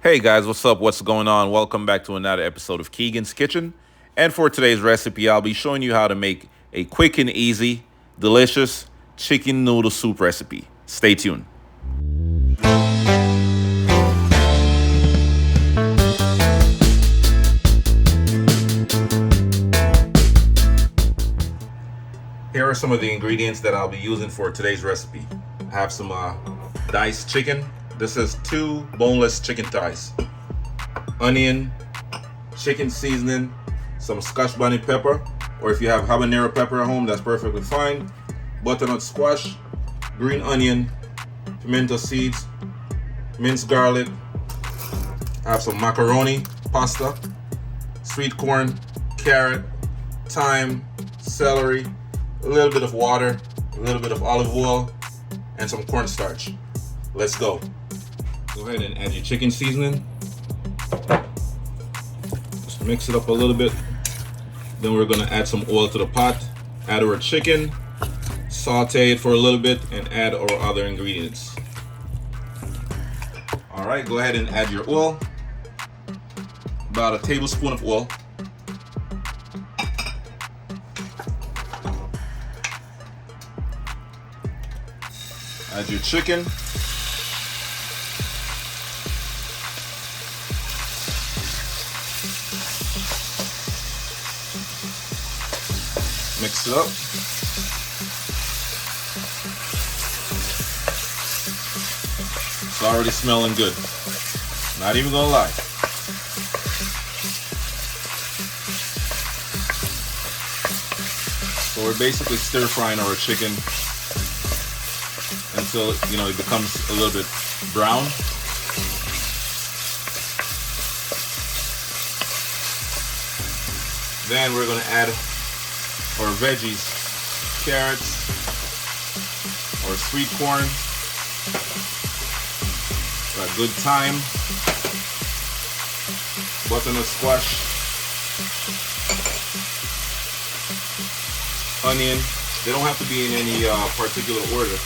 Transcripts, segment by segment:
Hey guys, what's up? What's going on? Welcome back to another episode of Keegan's Kitchen. And for today's recipe, I'll be showing you how to make a quick and easy, delicious chicken noodle soup recipe. Stay tuned. Here are some of the ingredients that I'll be using for today's recipe. I have some diced chicken. This is 2 boneless chicken thighs, onion, chicken seasoning, some scotch bonnet pepper, or if you have habanero pepper at home, that's perfectly fine. Butternut squash, green onion, pimento seeds, minced garlic. I have some macaroni, pasta, sweet corn, carrot, thyme, celery, a little bit of water, a little bit of olive oil, and some cornstarch. Let's go. Go ahead and add your chicken seasoning. Just mix it up a little bit. Then we're gonna add some oil to the pot, add our chicken, saute it for a little bit, and add our other ingredients. All right, go ahead and add your oil. About a tablespoon of oil. Add your chicken. Mix it up. It's already smelling good. Not even gonna lie. So we're basically stir frying our chicken until it becomes a little bit brown. Then we're gonna add our veggies, carrots, or sweet corn, a good thyme, butternut squash, onion. They don't have to be in any particular order.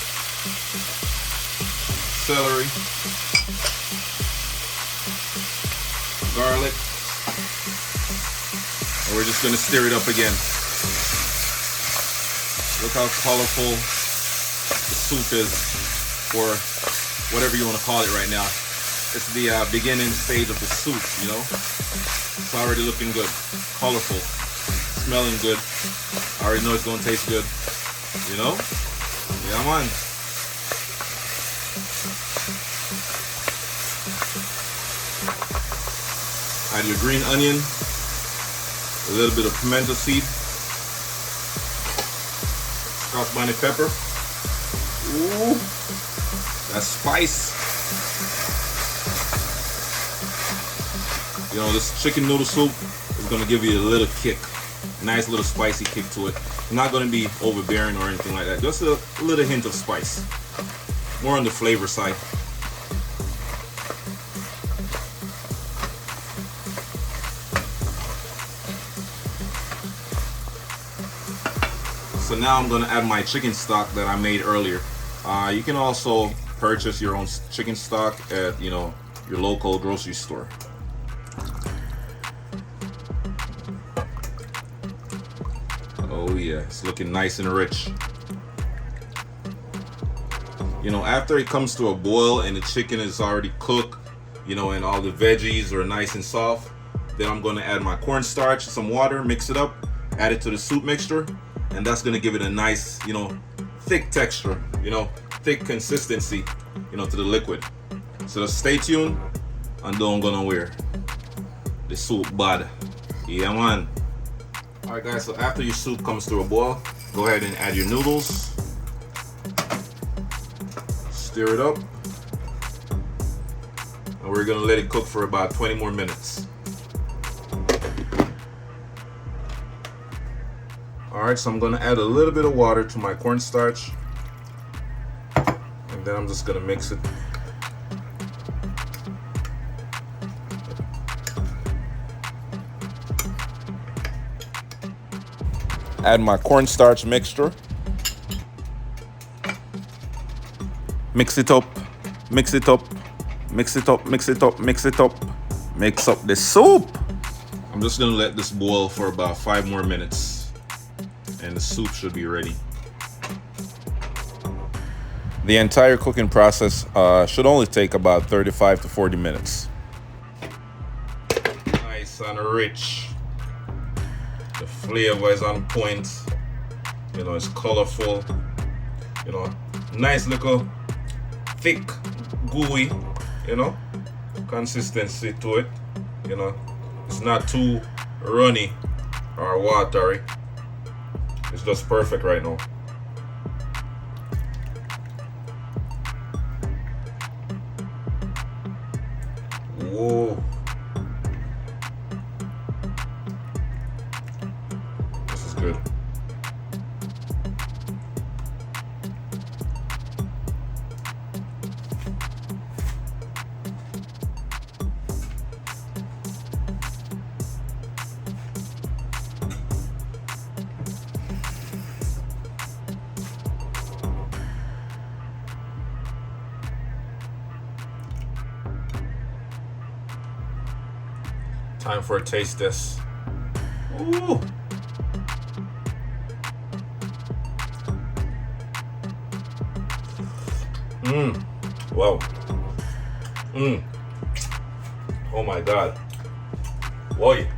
Celery, garlic, and we're just gonna stir it up again. Look how colorful the soup is, or whatever you want to call it right now. It's the beginning stage of the soup, It's already looking good, colorful, smelling good. I already know it's going to taste good, Yeah, man. Add your green onion, a little bit of pimento seed, scotch bonnet pepper. Ooh, that's spice. This chicken noodle soup is gonna give you a little kick, a nice little spicy kick to it. It's not gonna be overbearing or anything like that. Just a little hint of spice, more on the flavor side. So now I'm gonna add my chicken stock that I made earlier. You can also purchase your own chicken stock at your local grocery store. Oh yeah, it's looking nice and rich. After it comes to a boil and the chicken is already cooked, and all the veggies are nice and soft, then I'm gonna add my cornstarch, some water, mix it up, add it to the soup mixture, and that's gonna give it a nice, thick texture, thick consistency, to the liquid. So stay tuned and don't go nowhere. The soup bad. Yeah, man. Alright guys, so after your soup comes to a boil, go ahead and add your noodles. Stir it up. And we're gonna let it cook for about 20 more minutes. Alright, so I'm gonna add a little bit of water to my cornstarch. And then I'm just gonna mix it. Add my cornstarch mixture. Mix it up, Mix it up, mix it up, mix it up. Mix up the soup. I'm just gonna let this boil for about 5 more minutes and the soup should be ready. The entire cooking process should only take about 35 to 40 minutes. Nice and rich. The flavor is on point. You know, it's colorful. You know, nice little thick, gooey, you know, consistency to it. You know, it's not too runny or watery. It's just perfect right now. Whoa. This is good. Time for a taste test. Ooh. Wow. Oh my God. Boy.